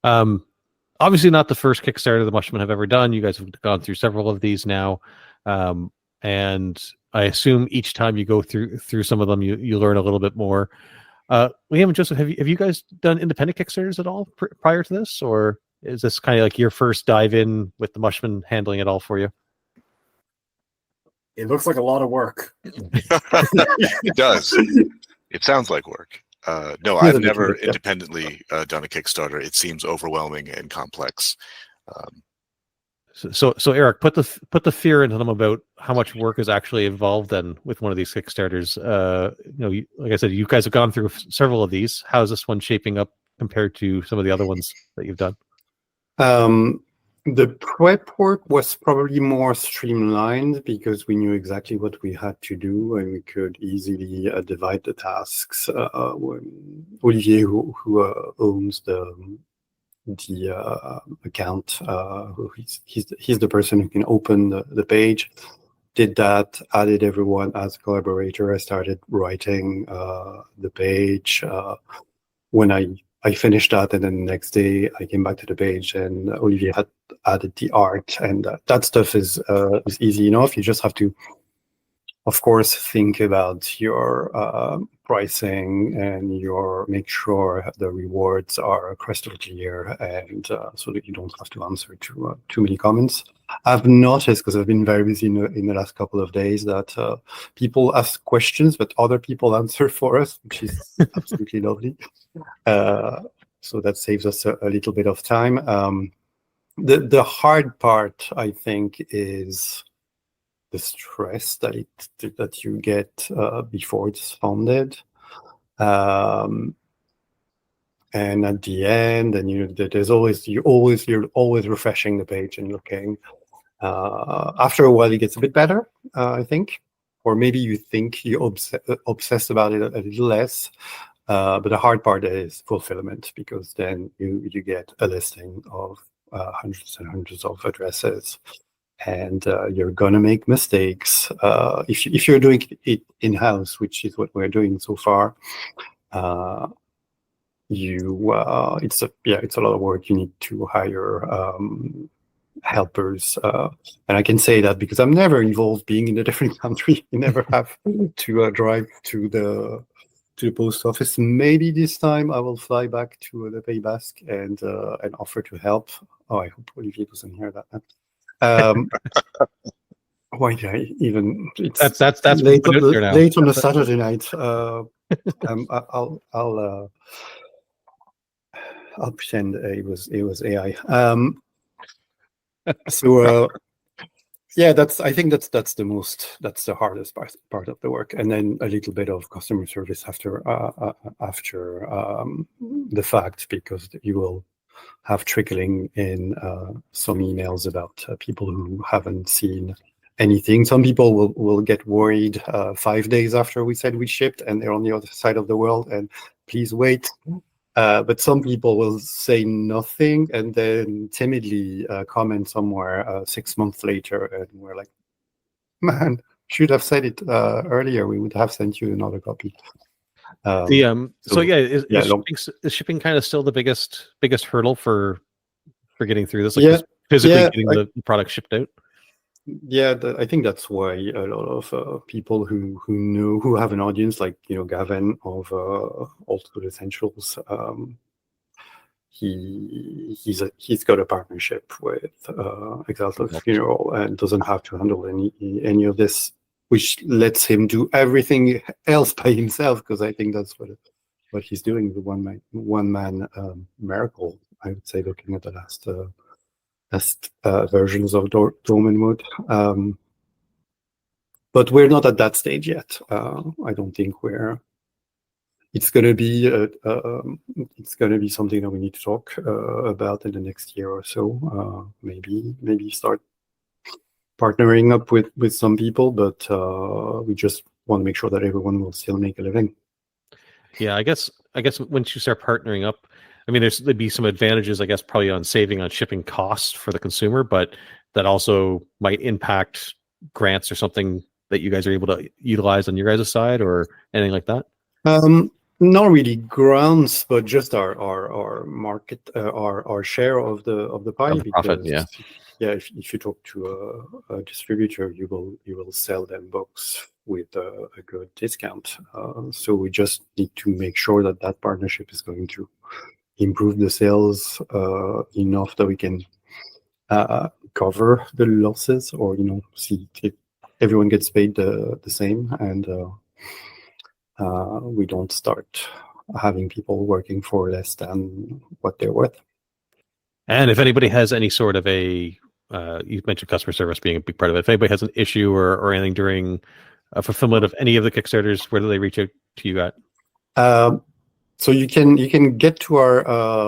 Obviously not the first Kickstarter the Mushmen have ever done. You guys have gone through several of these now. And I assume each time you go through some of them, you learn a little bit more. Liam and Joseph, have you guys done independent Kickstarters at all prior to this? Or is this kind of like your first dive in with the Mushmen handling it all for you? It looks like a lot of work. It does. It sounds like work. No, I've never independently done a Kickstarter. It seems overwhelming and complex. So Eric, put the fear into them about how much work is actually involved then with one of these Kickstarters. Like I said, you guys have gone through several of these. How is this one shaping up compared to some of the other ones that you've done? The prep work was probably more streamlined because we knew exactly what we had to do, and we could easily divide the tasks. Olivier, who owns the account, he's the person who can open the page, did that, added everyone as a collaborator. I started writing the page. When I finished that, and then the next day I came back to the page, and Olivier had added the art, and that stuff is easy enough. You just have to, of course, think about your pricing and make sure the rewards are crystal clear, and so that you don't have to answer to too many comments. I've noticed, because I've been very busy in the last couple of days, that people ask questions, but other people answer for us, which is absolutely lovely. So that saves us a little bit of time. The hard part, I think, is the stress that you get before it's funded, and at the end, and you're always refreshing the page and looking. After a while, it gets a bit better, I think, or maybe you think you're obsessed about it a little less. But the hard part is fulfillment, because then you get a listing of hundreds and hundreds of addresses, and you're gonna make mistakes. If you're doing it in-house, which is what we're doing so far, it's a lot of work. You need to hire helpers, and I can say that because I'm never involved being in a different country. You never have to drive to the post office. Maybe this time I will fly back to the Pays Basque and offer to help. Oh, I hope Olivier doesn't hear that. Why did I even? That's late on a Saturday night. I'll I'll pretend it was AI. So yeah, I think that's the hardest part of the work, and then a little bit of customer service after the fact, because you will have trickling in some emails about people who haven't seen anything. Some people will get worried 5 days after we said we shipped, and they're on the other side of the world, and please wait. But some people will say nothing and then timidly comment somewhere 6 months later, and we're like, man, should have said it earlier. We would have sent you another copy. So yeah, is long- shipping kind of still the biggest hurdle for getting through this? Like Yeah, just physically yeah, getting the product shipped out? Yeah, I think that's why a lot of people who have an audience, like Gavin of Old School Essentials, he's got a partnership with Exalted Funeral and doesn't have to handle any of this, which lets him do everything else by himself. Because I think that's what he's doing, the one man miracle. I would say, looking at the last versions of Dome and Wood. But we're not at that stage yet. I don't think it's going to be something that we need to talk about in the next year or so. Maybe start partnering up with some people, but we just want to make sure that everyone will still make a living. Yeah, I guess once you start partnering up, I mean, there'd be some advantages, I guess, probably on saving on shipping costs for the consumer, but that also might impact grants or something that you guys are able to utilize on your guys' side, or anything like that. Not really grants, but just our market, our share of the pie. Of the profit, yeah. If you talk to a distributor, you will sell them books with a good discount. So we just need to make sure that partnership is going to improve the sales enough that we can cover the losses, or see if everyone gets paid the same, and we don't start having people working for less than what they're worth. And if anybody has any sort of you mentioned customer service being a big part of it. If anybody has an issue or anything during fulfillment of any of the Kickstarters, where do they reach out to you at? So you can get to our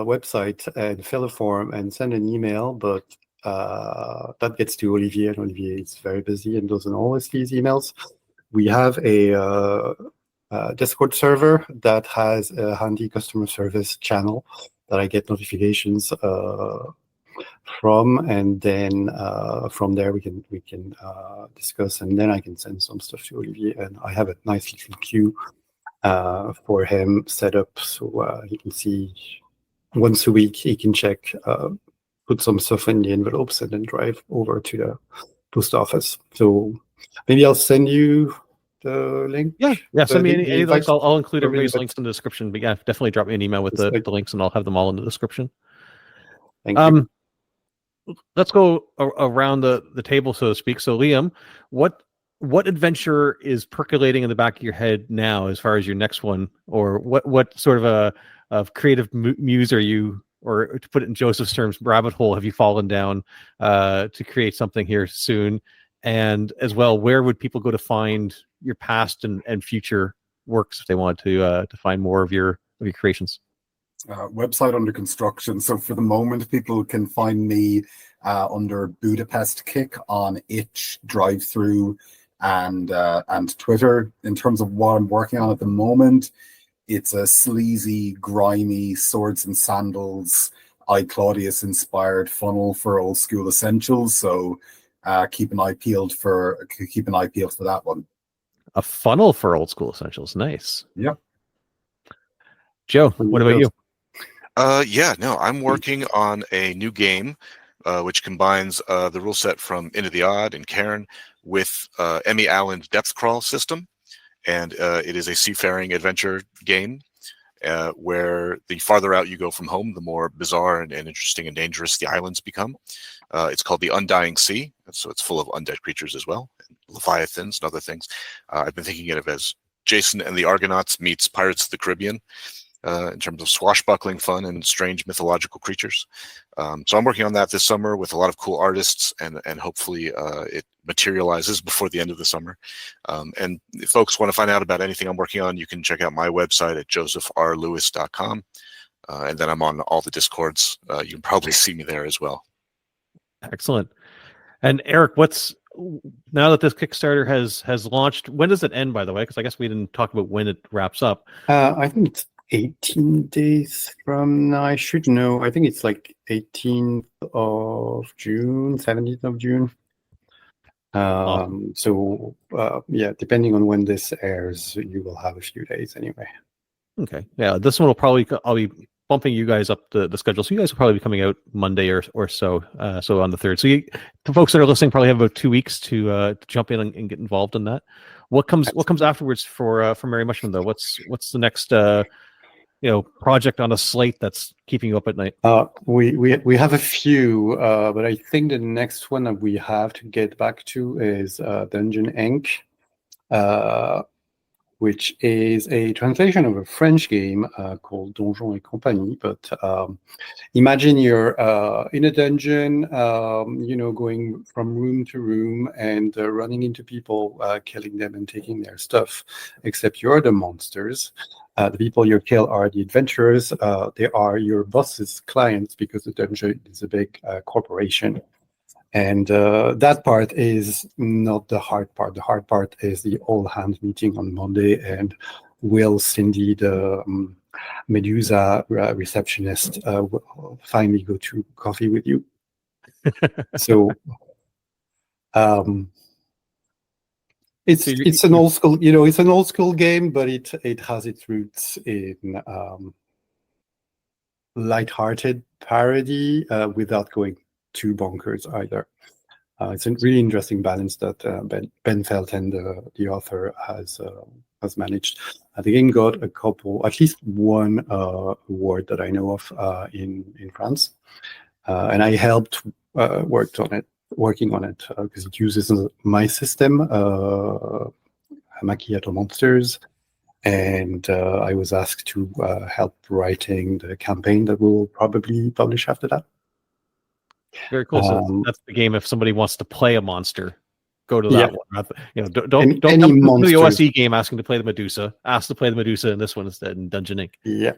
website and fill a form and send an email, but that gets to Olivier, and Olivier is very busy and doesn't always see his emails. We have a Discord server that has a handy customer service channel that I get notifications from, and then from there we can discuss, and then I can send some stuff to Olivier, and I have a nice little queue for him set up, so he can see once a week. He can check, put some stuff in the envelopes, and then drive over to the post office. So maybe I'll send you the link. Yeah. Send me any links. I'll include everybody's but- links in the description. But yeah, definitely drop me an email with the links, and I'll have them all in the description. Thank you. Let's go around the table, so to speak. So Liam, what adventure is percolating in the back of your head now, as far as your next one, or what sort of creative muse are you, or to put it in Joseph's terms, rabbit hole have you fallen down to create something here soon? And as well, where would people go to find your past and future works if they want to find more of your creations? Website under construction. So for the moment, people can find me under Budapest Kick on Itch, Drive-Thru, and Twitter. In terms of what I'm working on at the moment, it's a sleazy, grimy Swords and Sandals, I Claudius inspired funnel for Old School Essentials. So keep an eye peeled for that one. A funnel for Old School Essentials, nice. Yep. Joe, what about you? I'm working on a new game which combines the rule set from Into the Odd and Cairn with Emmy Allen's Depth Crawl system, and it is a seafaring adventure game where the farther out you go from home, the more bizarre and interesting and dangerous the islands become. It's called the Undying Sea, so it's full of undead creatures as well, and leviathans and other things. I've been thinking of it as Jason and the Argonauts meets Pirates of the Caribbean. in terms of swashbuckling fun and strange mythological creatures. So I'm working on that this summer with a lot of cool artists, and hopefully it materializes before the end of the summer. And if folks want to find out about anything I'm working on, you can check out my website at josephrlewis.com. And then I'm on all the Discords. You can probably see me there as well. Excellent. And Eric, now that this Kickstarter has launched, when does it end, by the way? Because I guess we didn't talk about when it wraps up. I think it's 18 days from now. I should know. I think it's like 18th of June, 17th of June. So yeah, depending on when this airs, you will have a few days anyway. Okay. Yeah, this one I'll be bumping you guys up the schedule. So you guys will probably be coming out Monday or so. So on the 3rd. So the folks that are listening probably have about 2 weeks to jump in and get involved in that. What comes afterwards for Merry Mushmen though? What's the next project on a slate that's keeping you up at night? We have a few, but I think the next one that we have to get back to is Dungeon Inc., which is a translation of a French game called Donjons et Compagnie. But imagine you're in a dungeon, going from room to room and running into people, killing them and taking their stuff, except you're the monsters. The people you kill are the adventurers. They are your boss's clients because the dungeon is a big corporation. And that part is not the hard part. The hard part is the all-hands meeting on Monday, and will Cindy, the Medusa receptionist, will finally go to coffee with you. So it's an old school, it's an old school game, but it has its roots in lighthearted parody without going too bonkers either. It's a really interesting balance that Ben Felten, the author, has managed. The game got at least one award that I know of in France, and I helped working on it because it uses my system, Macchiato Monsters, and I was asked to help writing the campaign that we'll probably publish after that. Very cool. So that's the game. If somebody wants to play a monster, go to that one. Don't come to the OSE game asking to play the Medusa. Ask to play the Medusa in this one instead in Dungeon Inc. Yeah,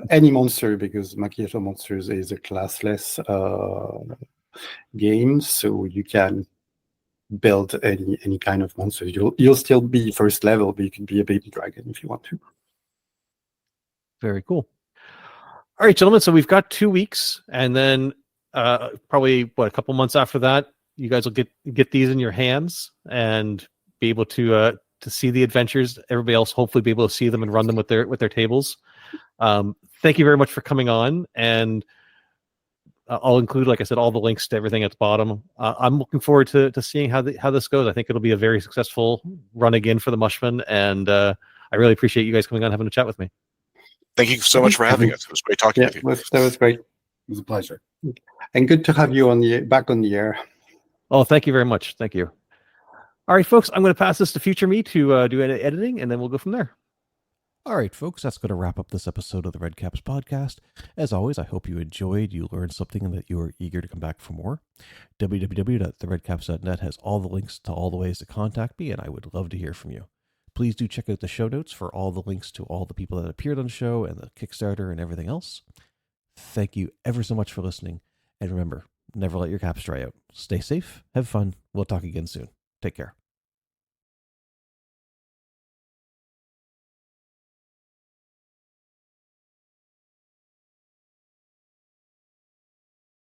any monster, because Macchiato Monsters is a classless game, so you can build any kind of monster. You'll still be first level, but you can be a baby dragon if you want to. Very cool. All right, gentlemen. So we've got 2 weeks, and then probably a couple months after that, you guys will get these in your hands and be able to see the adventures. Everybody else hopefully be able to see them and run them with their tables. Thank you very much for coming on, and I'll include, like I said, all the links to everything at the bottom. I'm looking forward to seeing how this goes. I think it'll be a very successful run again for the Mushmen, and I really appreciate you guys coming on and having a chat with me. Thank you so much for having us. It was great talking with you. That was great. It was a pleasure. And good to have you back on the air. Oh, thank you very much. Thank you. All right, folks, I'm going to pass this to Future Me to do editing, and then we'll go from there. All right, folks, that's going to wrap up this episode of the Red Caps podcast. As always, I hope you enjoyed, you learned something, and that you are eager to come back for more. www.theredcaps.net has all the links to all the ways to contact me, and I would love to hear from you. Please do check out the show notes for all the links to all the people that appeared on the show and the Kickstarter and everything else. Thank you ever so much for listening. And remember, never let your caps dry out. Stay safe, have fun. We'll talk again soon. Take care.